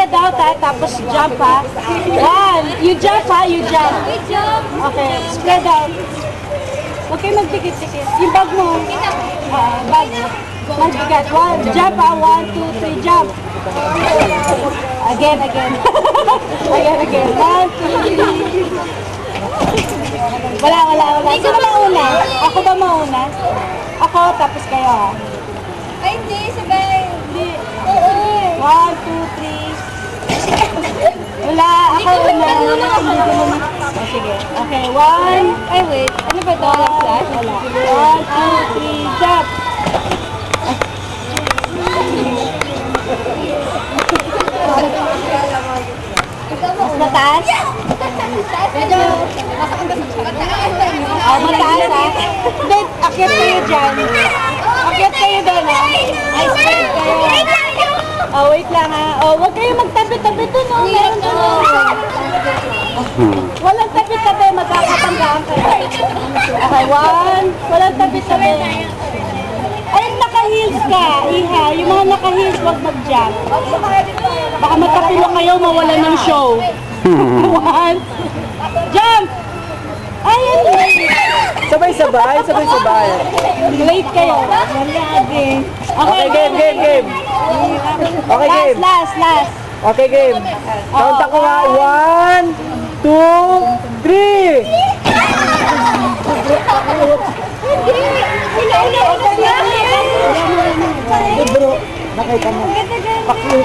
Spread out ha, tapos jump ha. One. You jump ha, you jump. Okay, spread out. Huwag kayo magdikit-dikit. Yung bag mo. Bag mo. Magbigat. One. Jump ha. 1, 2, 3, jump. Again. Again. 1, 2, 3. Wala. Sino mauna? Ako ba mauna? Ako, tapos kayo ha. Ay, hindi. Sabay. Hindi. Oo. 1, 2, 3. Wala. Ako una. Sige. Okay. 1. Ay, wait. Ano ba ito? Walang flash? Wala. 1, 2, 3, jump. Mas mataas? Medyo. Mataas ha? Hindi, akyat kayo dyan. Akyat kayo doon ha? Ay, spread kayo. Wait lang ha. Huwag kayo magtabi-tabi doon. Meron doon. Walang tabi-tabi, magkakatanggaan kayo. Okay, 1. Walang tabi-tabi. Ay, naka-heels ka, Iha. Yung mga naka-heels, huwag mag-jump. Baka matapilo kayo, mawalan ng show. 1. Jump! Ayun! Sabay-sabay. Late kayo. Okay, game. Okay, game. Last. Okay, game. Count ako nga. 1, 2, 3. Bro, nakita mo. Paklit.